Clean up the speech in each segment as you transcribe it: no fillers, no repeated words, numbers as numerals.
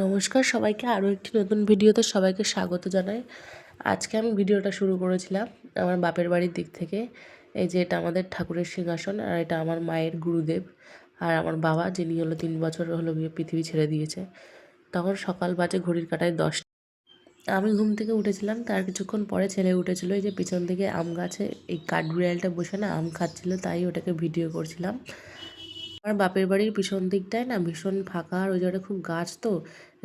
নমস্কার সবাইকে, আরও একটি নতুন ভিডিওতে সবাইকে স্বাগত জানাই। আজকে আমি ভিডিওটা শুরু করেছিলাম আমার বাপের বাড়ির দিক থেকে। এই যে এটা আমাদের ঠাকুরের সিংহাসন, আর এটা আমার মায়ের গুরুদেব, আর আমার বাবা যিনি হলো 3 বছর হলো গিয়ে পৃথিবী ছেড়ে দিয়েছে। তখন সকাল বাজে ঘড়ির কাঁটায় 10টা। আমি ঘুম থেকে উঠেছিলাম, তার কিছুক্ষণ পরে ছেলে উঠেছিল। এই যে পিছন থেকে আম গাছে এই কাঠবিড়ালটা বসে না আম খাচ্ছিল, তাই ওটাকে ভিডিও করছিলাম। আমার বাপের বাড়ির পিছন দিকটায় না ভীষণ ফাঁকা, আর ওই জায়গাটা খুব গাছ, তো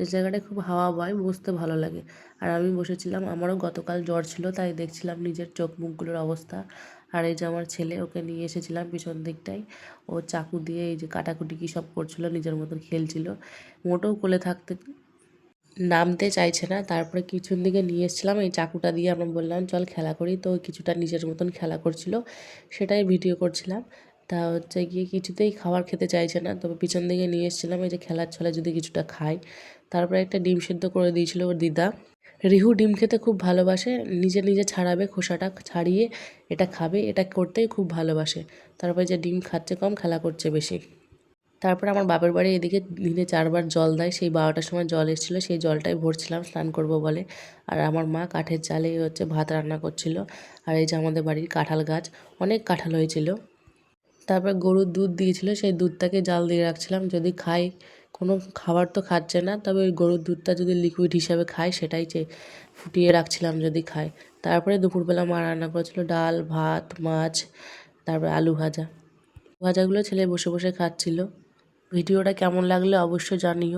এই জায়গাটায় খুব হাওয়া বয়, বসতে ভালো লাগে। আর আমি বসেছিলাম, আমারও গতকাল জ্বর ছিল, তাই দেখছিলাম নিজের চোখ মুখগুলোর অবস্থা। আর এই যে আমার ছেলে, ওকে নিয়ে এসেছিলাম পিছন দিকটায়। ও চাকু দিয়ে এই যে কাটাকুটি কী সব করছিল, নিজের মতন খেলছিল। মোটেও কোলে থাকতে নামতে চাইছে না। তারপরে কিছুর দিকে নিয়ে এসেছিলাম, এই চাকুটা দিয়ে আমরা বললাম চল খেলা করি, তো কিছুটা নিজের মতন খেলা করছিল, সেটাই ভিডিও করছিলাম। তা হচ্ছে গিয়ে কিছুতেই খাবার খেতে চাইছে না, তবে পিছন দিকে নিয়ে এসেছিলাম এই যে খেলার ছলে যদি কিছুটা খাই। তারপরে একটা ডিম সিদ্ধ করে দিয়েছিল ওর দিদা। রিহু ডিম খেতে খুব ভালোবাসে, নিজে নিজে ছাড়াবে, খোসাটা ছাড়িয়ে এটা খাবে, এটা করতেই খুব ভালোবাসে। তারপরে যে ডিম খাচ্ছে কম, খেলা করছে বেশি। তারপরে আমার বাপের বাড়ি এদিকে দিনে 4 বার জল দেয়, সেই 12টার সময় জল এসেছিলো, সেই জলটাই ভরছিলাম স্নান করব বলে। আর আমার মা কাঠের জালে হচ্ছে ভাত রান্না করছিল। আর এই যে আমাদের বাড়ির কাঁঠাল গাছ, অনেক কাঁঠাল হয়েছিল। তারপর গরুর দুধ দিয়েছিল, সেই দুধটাকে জাল দিয়ে রাখছিলাম, যদি খাই। কোনো খাবার তো খাচ্ছে না, তবে ওই গরুর দুধটা যদি লিকুইড হিসাবে খায় সেটাই ফুটিয়ে রাখছিলাম যদি খায়। তারপরে দুপুরবেলা মা রান্না করেছিল ডাল, ভাত, মাছ, তারপরে আলু ভাজা। ভাজাগুলো ছেলে বসে বসে খাচ্ছিল। ভিডিওটা কেমন লাগলো অবশ্যই জানিও।